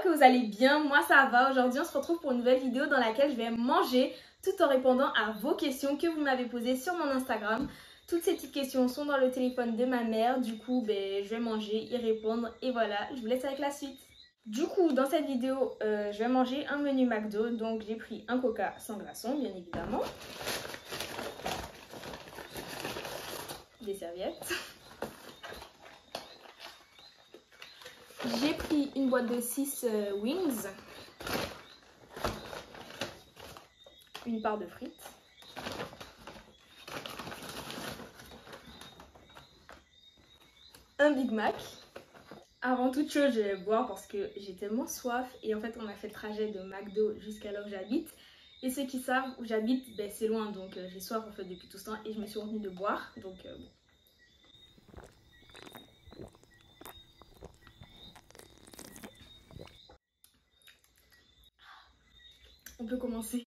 j'espère que vous allez bien, moi ça va. Aujourd'hui on se retrouve pour une nouvelle vidéo dans laquelle je vais manger tout en répondant à vos questions que vous m'avez posées sur mon Instagram. Toutes ces petites questions sont dans le téléphone de ma mère, du coup je vais manger, y répondre et voilà, je vous laisse avec la suite. Du coup dans cette vidéo je vais manger un menu McDo, donc j'ai pris un coca sans glaçons bien évidemment, des serviettes. J'ai pris une boîte de 6 wings, une part de frites, un Big Mac. Avant toute chose, je vais boire parce que j'ai tellement soif et en fait on a fait le trajet de McDo jusqu'à là où j'habite. Et ceux qui savent où j'habite, c'est loin, donc j'ai soif en fait depuis tout ce temps et je me suis retenue de boire, donc bon. On peut commencer.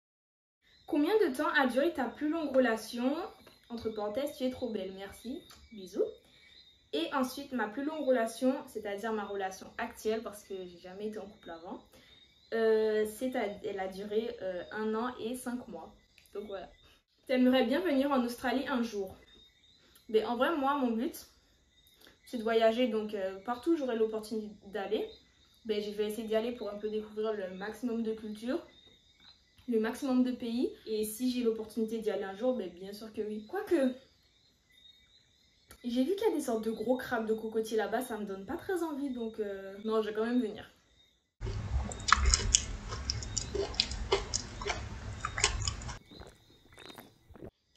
Combien de temps a duré ta plus longue relation? Entre parenthèses, tu es trop belle, merci, bisous. Et ensuite, ma plus longue relation, c'est-à-dire ma relation actuelle, parce que j'ai jamais été en couple avant, elle a duré 1 an et 5 mois. Donc voilà. T'aimerais bien venir en Australie un jour? Mais en vrai, moi, mon but, c'est de voyager. Donc partout où j'aurai l'opportunité d'aller, je vais essayer d'y aller pour un peu découvrir le maximum de cultures, le maximum de pays. Et si j'ai l'opportunité d'y aller un jour, bien sûr que oui. Quoique, j'ai vu qu'il y a des sortes de gros crabes de cocotier là-bas, ça me donne pas très envie, donc non, je vais quand même venir.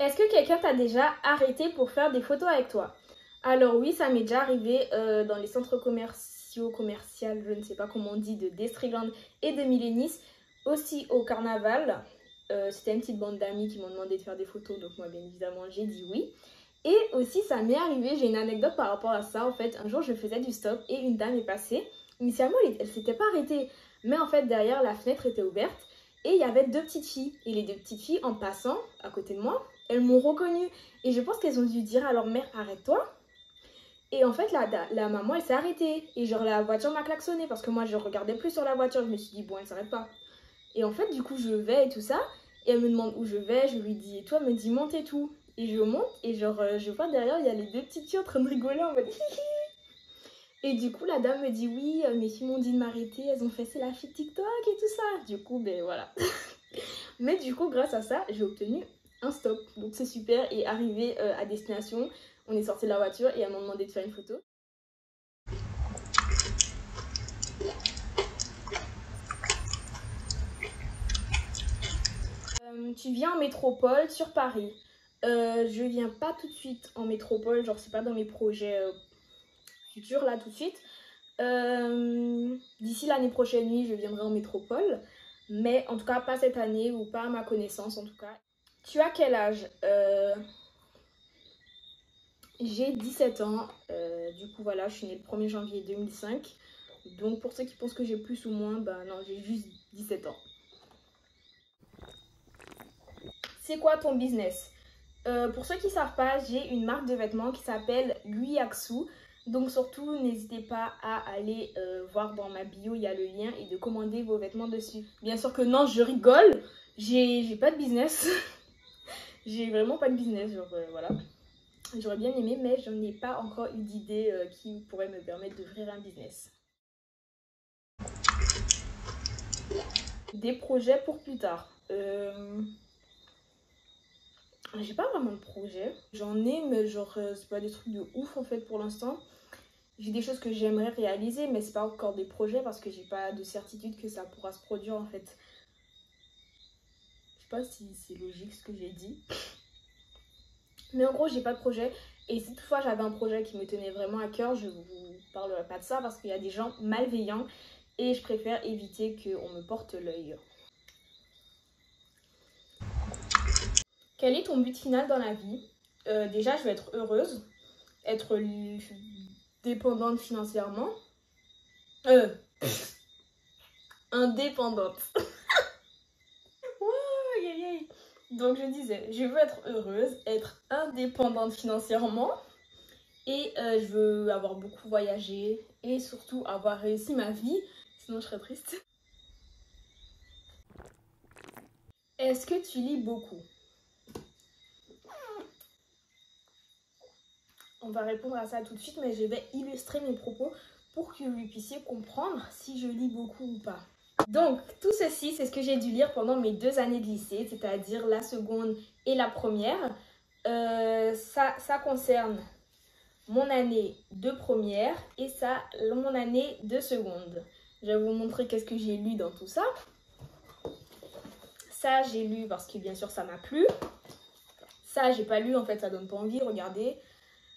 Est-ce que quelqu'un t'a déjà arrêté pour faire des photos avec toi? Alors oui, ça m'est déjà arrivé dans les centres commerciaux, je ne sais pas comment on dit, de Destreland et de Millénis, aussi au carnaval. C'était une petite bande d'amis qui m'ont demandé de faire des photos, donc moi bien évidemment j'ai dit oui. Et aussi ça m'est arrivé, j'ai une anecdote par rapport à ça. En fait, un jour je faisais du stop et une dame est passée. Initialement elle s'était pas arrêtée, mais en fait derrière la fenêtre était ouverte et il y avait 2 petites filles. Et les 2 petites filles, en passant à côté de moi, elles m'ont reconnue et je pense qu'elles ont dû dire à leur mère arrête-toi. Et en fait la maman elle s'est arrêtée et genre la voiture m'a klaxonné parce que moi je regardais plus sur la voiture, je me suis dit bon elle s'arrête pas. Et en fait du coup je vais et tout ça et elle me demande où je vais, je lui dis et toi, elle me dit monte et tout. Et je monte et genre je vois derrière il y a les 2 petites filles en train de rigoler en mode hihi. Et du coup la dame me dit oui mes filles m'ont dit de m'arrêter, elles ont fait c'est la fille TikTok et tout ça. Du coup voilà. Mais du coup grâce à ça j'ai obtenu un stop, donc c'est super. Et arrivé à destination, on est sorti de la voiture et elles m'ont demandé de faire une photo. Tu viens en métropole sur Paris? Je viens pas tout de suite en métropole, genre c'est pas dans mes projets futurs là tout de suite. D'ici l'année prochaine, oui, je viendrai en métropole, mais en tout cas pas cette année ou pas à ma connaissance en tout cas. Tu as quel âge? J'ai 17 ans, du coup voilà, je suis née le 1er janvier 2005. Donc pour ceux qui pensent que j'ai plus ou moins, non, j'ai juste 17 ans. C'est quoi ton business? Pour ceux qui ne savent pas, j'ai une marque de vêtements qui s'appelle Guiaxu. Donc surtout, n'hésitez pas à aller voir dans ma bio, il y a le lien, et de commander vos vêtements dessus. Bien sûr que non, je rigole, j'ai pas de business. J'ai vraiment pas de business, genre voilà. J'aurais bien aimé, mais je n'ai pas encore eu d'idée qui pourrait me permettre d'ouvrir un business. Des projets pour plus tard. J'ai pas vraiment de projet. J'en ai, mais genre, c'est pas des trucs de ouf en fait pour l'instant. J'ai des choses que j'aimerais réaliser, mais c'est pas encore des projets parce que j'ai pas de certitude que ça pourra se produire en fait. Je sais pas si c'est logique ce que j'ai dit. Mais en gros, j'ai pas de projet. Et si toutefois j'avais un projet qui me tenait vraiment à cœur, je vous parlerai pas de ça parce qu'il y a des gens malveillants et je préfère éviter qu'on me porte l'œil. Quel est ton but final dans la vie? Déjà, je veux être heureuse, être dépendante financièrement. Indépendante. Donc je disais, je veux être heureuse, être indépendante financièrement et je veux avoir beaucoup voyagé et surtout avoir réussi ma vie, sinon je serais triste. Est-ce que tu lis beaucoup? On va répondre à ça tout de suite, mais je vais illustrer mes propos pour que vous puissiez comprendre si je lis beaucoup ou pas. Donc, tout ceci, c'est ce que j'ai dû lire pendant mes 2 années de lycée, c'est-à-dire la seconde et la première. Ça concerne mon année de première et ça, mon année de seconde. Je vais vous montrer qu'est-ce que j'ai lu dans tout ça. Ça, j'ai lu parce que bien sûr, ça m'a plu. Ça, j'ai pas lu, en fait, ça donne pas envie, regardez.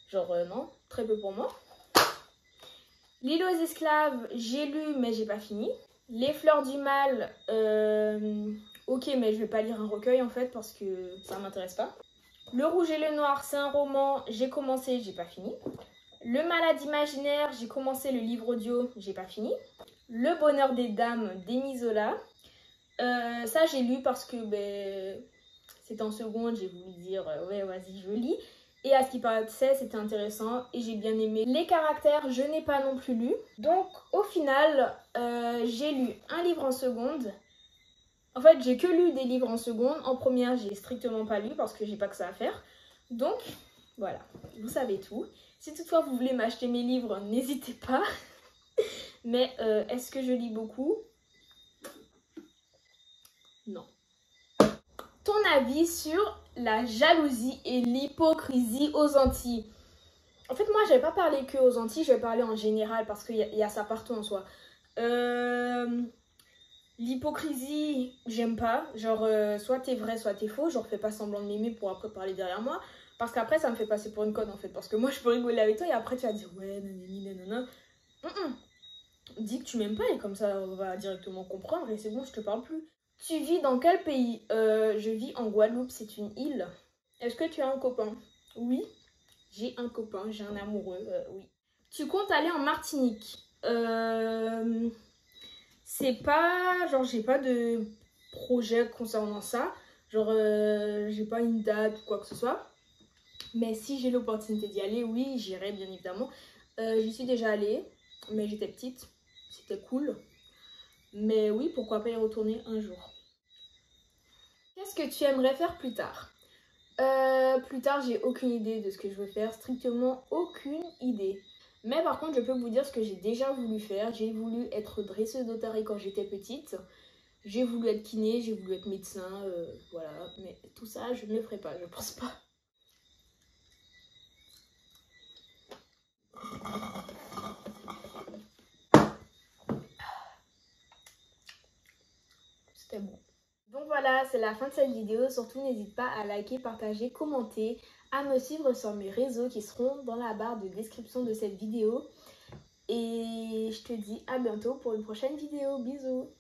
Genre, non, très peu pour moi. L'île aux esclaves, j'ai lu, mais j'ai pas fini. Les fleurs du mal, ok, mais je vais pas lire un recueil, en fait, parce que ça m'intéresse pas. Le rouge et le noir, c'est un roman, j'ai commencé, j'ai pas fini. Le malade imaginaire, j'ai commencé le livre audio, j'ai pas fini. Le bonheur des dames d'Émile Zola. Ça, j'ai lu parce que c'était en seconde, j'ai voulu dire ouais, vas-y, je lis. Et à ce qui paraissait, c'était intéressant et j'ai bien aimé. Les caractères, je n'ai pas non plus lu. Donc, au final, j'ai lu un livre en seconde. En fait, j'ai que lu des livres en seconde. En première, j'ai strictement pas lu parce que j'ai pas que ça à faire. Donc, voilà, vous savez tout. Si toutefois vous voulez m'acheter mes livres, n'hésitez pas. Mais est-ce que je lis beaucoup? Non. Ton avis sur la jalousie et l'hypocrisie aux Antilles? En fait, moi, je vais pas parler que aux Antilles, je vais parler en général parce qu'il y a ça partout en soi. L'hypocrisie, j'aime pas. Genre, soit t'es vrai, soit t'es faux. Genre, fais pas semblant de m'aimer pour après parler derrière moi. Parce qu'après, ça me fait passer pour une conne en fait. Parce que moi, je peux rigoler avec toi et après, tu vas dire ouais, nanani, nanana. Dis que tu m'aimes pas et comme ça, on va directement comprendre et c'est bon, je te parle plus. Tu vis dans quel pays? Je vis en Guadeloupe, c'est une île. Est-ce que tu as un copain? Oui, j'ai un copain, j'ai un amoureux, oui. Tu comptes aller en Martinique? C'est pas... Genre, j'ai pas de projet concernant ça. Genre, j'ai pas une date ou quoi que ce soit. Mais si j'ai l'opportunité d'y aller, oui, j'irai bien évidemment. J'y suis déjà allée, mais j'étais petite. C'était cool. Mais oui, pourquoi pas y retourner un jour. Qu'est-ce que tu aimerais faire plus tard? Plus tard, j'ai aucune idée de ce que je veux faire. Strictement aucune idée. Mais par contre, je peux vous dire ce que j'ai déjà voulu faire. J'ai voulu être dresseuse d'otaries quand j'étais petite. J'ai voulu être kiné, j'ai voulu être médecin. Voilà. Mais tout ça, je ne le ferai pas, je pense pas. C'était bon. Donc voilà, c'est la fin de cette vidéo. Surtout, n'hésite pas à liker, partager, commenter, à me suivre sur mes réseaux qui seront dans la barre de description de cette vidéo. Et je te dis à bientôt pour une prochaine vidéo. Bisous!